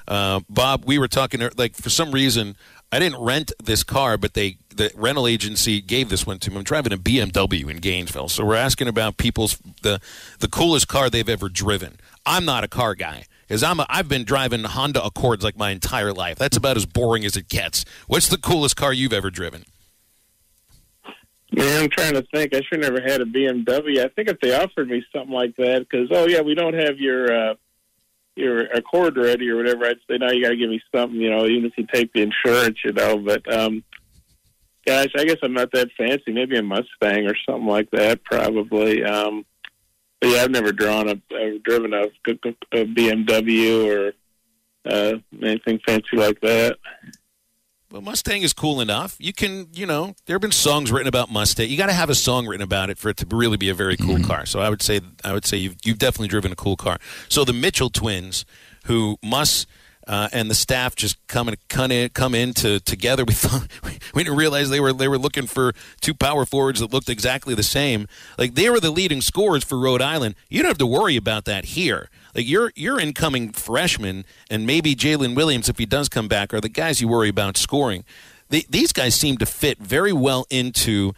Bob, we were talking, like, for some reason, I didn't rent this car, but the rental agency gave this one to me. I'm driving a BMW in Gainesville, so we're asking about people's the coolest car they've ever driven. I'm not a car guy, because I've been driving Honda Accords like my entire life. That's about as boring as it gets. What's the coolest car you've ever driven? Yeah, I'm trying to think. I sure never had a BMW. I think if they offered me something like that, because, oh, yeah, we don't have your Accord ready or whatever, I'd say, no, you got to give me something, even if you take the insurance, But, gosh, I guess I'm not that fancy. Maybe a Mustang or something like that, probably. But, yeah, I've never driven a BMW or anything fancy like that. Well, Mustang is cool enough. You can, there have been songs written about Mustang. You got to have a song written about it for it to really be a very cool car. So I would say you've definitely driven a cool car. So the Mitchell twins, who and the staff just come in together. We didn't realize they were looking for two power forwards that looked exactly the same. Like, they were the leading scorers for Rhode Island. You don't have to worry about that here. Like, your incoming freshmen and maybe Jalen Williams, if he does come back, are the guys you worry about scoring. These guys seem to fit very well into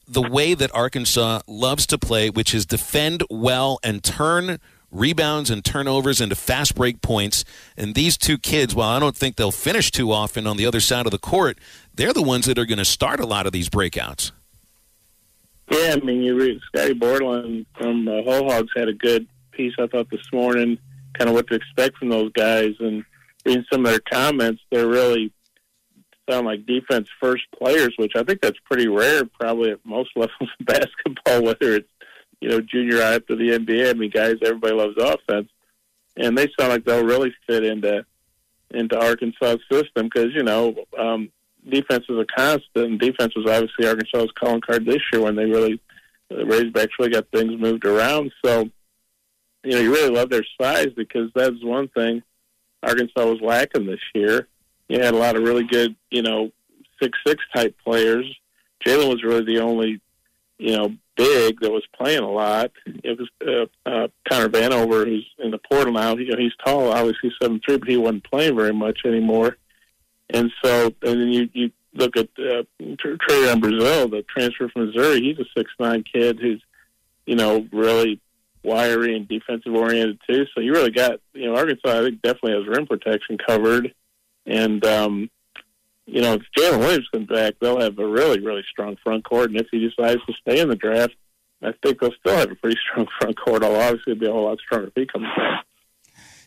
the way that Arkansas loves to play, which is defend well and turn rebounds and turnovers into fast break points. And these two kids, while I don't think they'll finish too often on the other side of the court, they're the ones that are going to start a lot of these breakouts. Yeah, I mean, you read Scotty Bordelon from Whole Hogs had a good piece, I thought, this morning, kind of what to expect from those guys. And reading some of their comments, they're really sound like defense first players, which I think that's pretty rare probably at most levels of basketball, whether it's junior high up to the NBA. I mean, guys, everybody loves offense, and they sound like they'll really fit into Arkansas' system because defense is a constant, and defense was obviously Arkansas's calling card this year when they really the Razorbacks really got things moved around. So you really love their size because that's one thing Arkansas was lacking this year. You had a lot of really good 6'6" type players. Jalen was really the only big that was playing a lot. It was Connor Vanover, who's in the portal now. He's tall, obviously 7'3", but he wasn't playing very much anymore. And so, and then you look at Trayon Brazil, the transfer from Missouri. He's a 6'9" kid who's really wiry and defensive oriented too. So you really got Arkansas, I think, definitely has rim protection covered. And if Jalen Williams comes back, they'll have a really, really strong front court. And if he decides to stay in the draft, I think they'll still have a pretty strong front court. Although obviously it'll be a whole lot stronger if he comes back.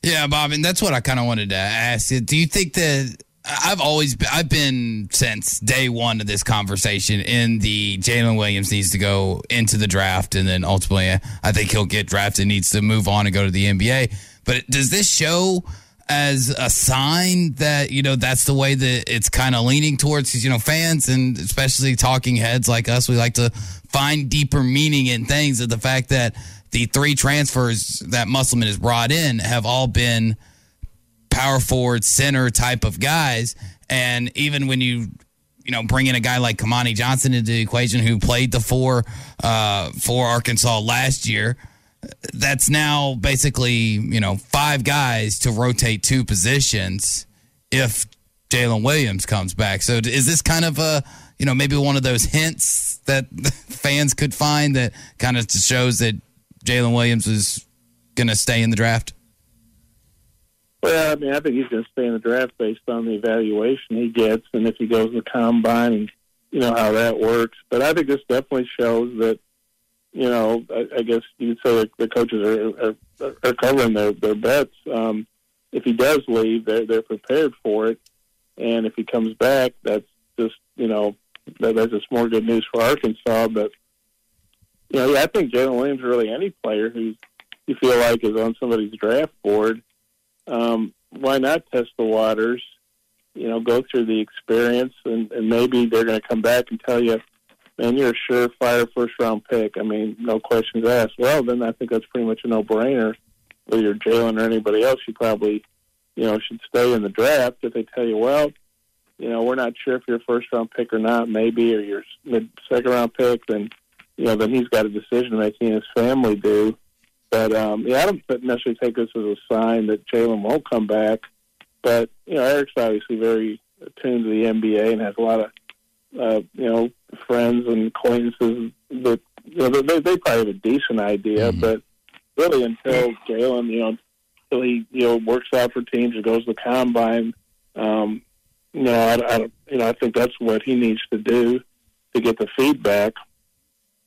Yeah, Bob, and that's what I kind of wanted to ask you. Do you think that I've been since day one of this conversation in the Jalen Williams needs to go into the draft, and then ultimately I think he'll get drafted, needs to move on and go to the NBA. But does this show as a sign that, that's the way that it's kind of leaning towards, because, fans and especially talking heads like us, we like to find deeper meaning in things, of the fact that the three transfers that Musselman has brought in have all been power forward, center type of guys. And even when you bring in a guy like Kamani Johnson into the equation, who played the four for Arkansas last year, that's now basically, five guys to rotate two positions if Jalen Williams comes back. So is this kind of maybe one of those hints that fans could find that kind of shows that Jalen Williams is going to stay in the draft? Well, I mean, I think he's going to stay in the draft based on the evaluation he gets, and if he goes to the combine, and how that works. But I think this definitely shows that, I guess you could say the coaches are covering their bets. If he does leave, they're prepared for it, and if he comes back, that's just that's just more good news for Arkansas. But I think Jalen Williams, really any player who you feel like is on somebody's draft board, why not test the waters? Go through the experience, and maybe they're going to come back and tell you, man, you're a surefire first-round pick. I mean, no questions asked. Well, then I think that's pretty much a no-brainer. Whether you're Jalen or anybody else, you probably, should stay in the draft. If they tell you, well, we're not sure if you're a first-round pick or not, maybe, or you're mid-second-round pick, then, then he's got a decision to make, he and his family do. But, I don't necessarily take this as a sign that Jalen won't come back. But, Eric's obviously very attuned to the NBA and has a lot of, friends and acquaintances that, they probably have a decent idea. Mm-hmm. But really until Jalen, until he, works out for teams or goes to the combine, I think that's what he needs to do to get the feedback.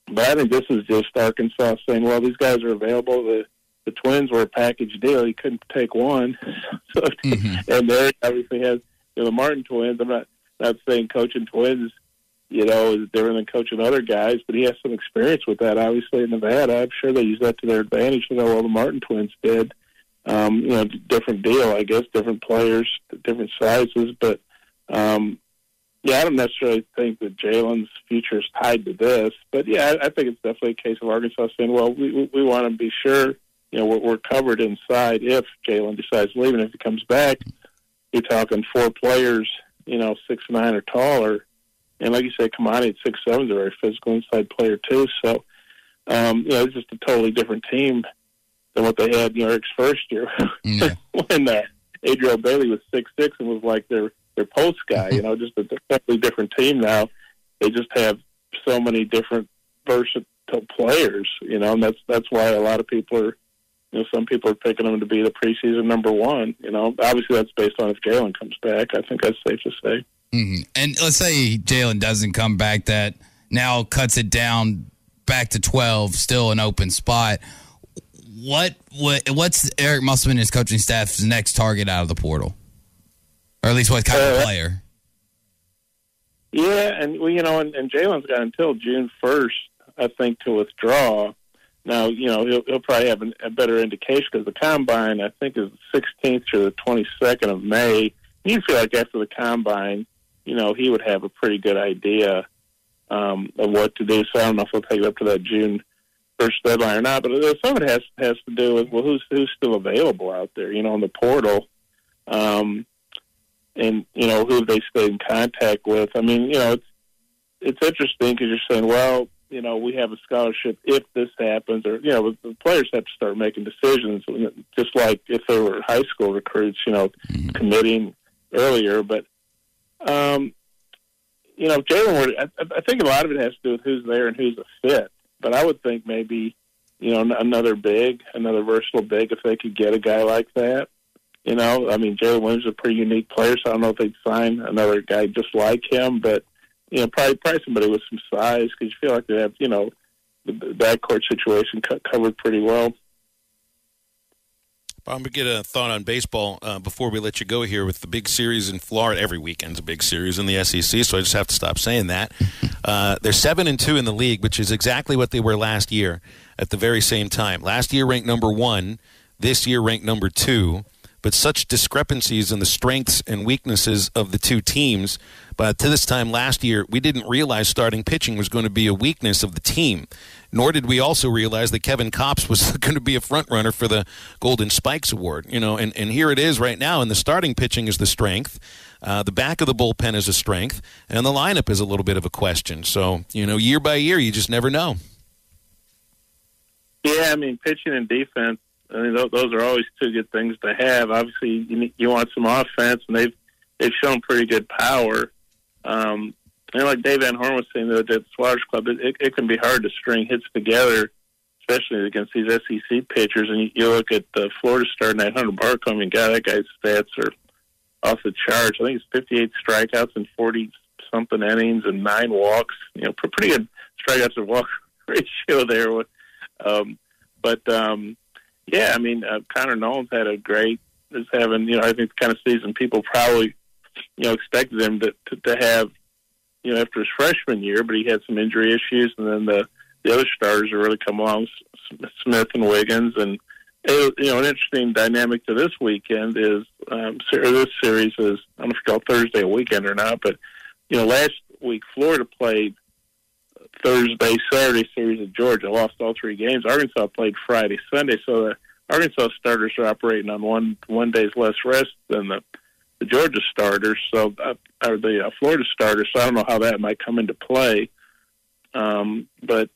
But I think this is just Arkansas saying, well, these guys are available. The Twins were a package deal. He couldn't take one. And Eric obviously has, the Martin twins. I'm not saying coaching twins, is different than coaching other guys, but he has some experience with that, obviously, in Nevada. I'm sure they use that to their advantage. Well, the Martin twins did. Different deal, I guess, different players, different sizes. But, I don't necessarily think that Jalen's future is tied to this. But, I think it's definitely a case of Arkansas saying, well, we want to be sure, we're covered inside if Jalen decides to leave. And if he comes back, you're talking 4 players, 6'9" or taller. And like you said, Kamani at 6'7" is a very physical inside player, too. So, it's just a totally different team than what they had, Eric's first year. Yeah. When Adriel Bailey was 6'6" and was like their post guy, just a totally different team now. They just have so many different versatile players, and that's why a lot of people are, some people are picking them to be the preseason number 1. Obviously that's based on if Jalen comes back. I think that's safe to say. Mm-hmm. And let's say Jalen doesn't come back, that now cuts it down back to 12, still an open spot. What's Eric Musselman and his coaching staff's next target out of the portal? Or at least what kind of player? Yeah, and and Jalen's got until June 1st, I think, to withdraw. Now, he'll probably have a better indication because the combine, I think, is the 16th or the 22nd of May. You feel like after the combine, he would have a pretty good idea of what to do. So I don't know if he'll take it up to that June 1st deadline or not. But some of it has to do with, well, who's still available out there, in the portal, and who they stay in contact with. I mean, it's interesting because you're saying, well, we have a scholarship if this happens, or, the players have to start making decisions, just like if they were high school recruits, committing earlier. But, Jalen, I think a lot of it has to do with who's there and who's a fit. But I would think maybe, another versatile big, if they could get a guy like that. Jalen Williams is a pretty unique player, so I don't know if they'd sign another guy just like him, but, probably somebody with some size, because you feel like they have, the backcourt situation covered pretty well. I'm going to get a thought on baseball before we let you go here with the big series in Florida. Every weekend's a big series in the SEC, so I just have to stop saying that. They're 7-2 in the league, which is exactly what they were last year at the very same time. Last year ranked number 1, this year ranked number 2. But such discrepancies in the strengths and weaknesses of the two teams. But to this time last year, we didn't realize starting pitching was going to be a weakness of the team. Nor did we also realize that Kevin Kopps was going to be a front runner for the Golden Spikes Award. And here it is right now, and the starting pitching is the strength. The back of the bullpen is a strength, and the lineup is a little bit of a question. So, year by year, you just never know. Yeah, pitching and defense, those are always two good things to have. Obviously, you want some offense, and they've shown pretty good power. Like Dave Van Horn was saying the other day at the Swatters Club, it can be hard to string hits together, especially against these SEC pitchers. And you look at the Florida star, Hunter Barcombe, and that guy's stats are off the charts. I think it's 58 strikeouts in 40-something innings and 9 walks. Pretty good strikeouts to walk ratio there. Connor Nolan's had a great, is having, I think the kind of season people probably, expected him to have, after his freshman year, but he had some injury issues, and then the other starters have really come along, Smith and Wiggins, and, an interesting dynamic to this weekend is, this series is, I don't know if you call Thursday a weekend or not, but, last week Florida played Thursday, Saturday series at Georgia, lost all 3 games. Arkansas played Friday, Sunday, so the Arkansas starters are operating on one day's less rest than the Georgia starters, or the Florida starters. So I don't know how that might come into play. But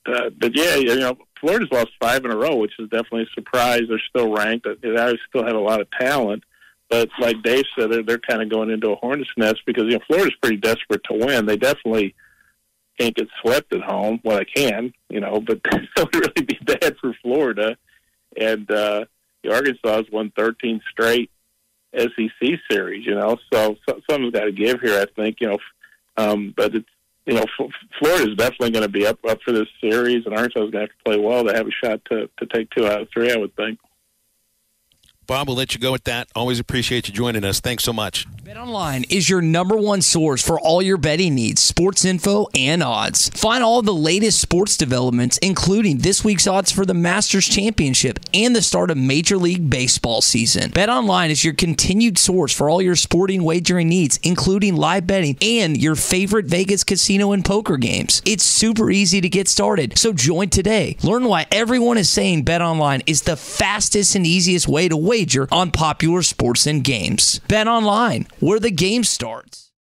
Florida's lost 5 in a row, which is definitely a surprise. They're still ranked. They still have a lot of talent, But like Dave said, they're kind of going into a hornet's nest because Florida's pretty desperate to win. They definitely can't get swept at home. Well, they can, but that would really be bad for Florida. And Arkansas has won 13 straight SEC series. So something's got to give here, I think. But it's Florida's definitely going to be up for this series, and Arkansas is going to have to play well to have a shot to take 2 out of 3, I would think. Bob, we'll let you go with that. Always appreciate you joining us. Thanks so much. BetOnline is your #1 source for all your betting needs, sports info, and odds. Find all the latest sports developments, including this week's odds for the Masters Championship and the start of Major League Baseball season. BetOnline is your continued source for all your sporting wagering needs, including live betting and your favorite Vegas casino and poker games. It's super easy to get started, so join today. Learn why everyone is saying BetOnline is the fastest and easiest way to wager on popular sports and games. BetOnline, where the game starts.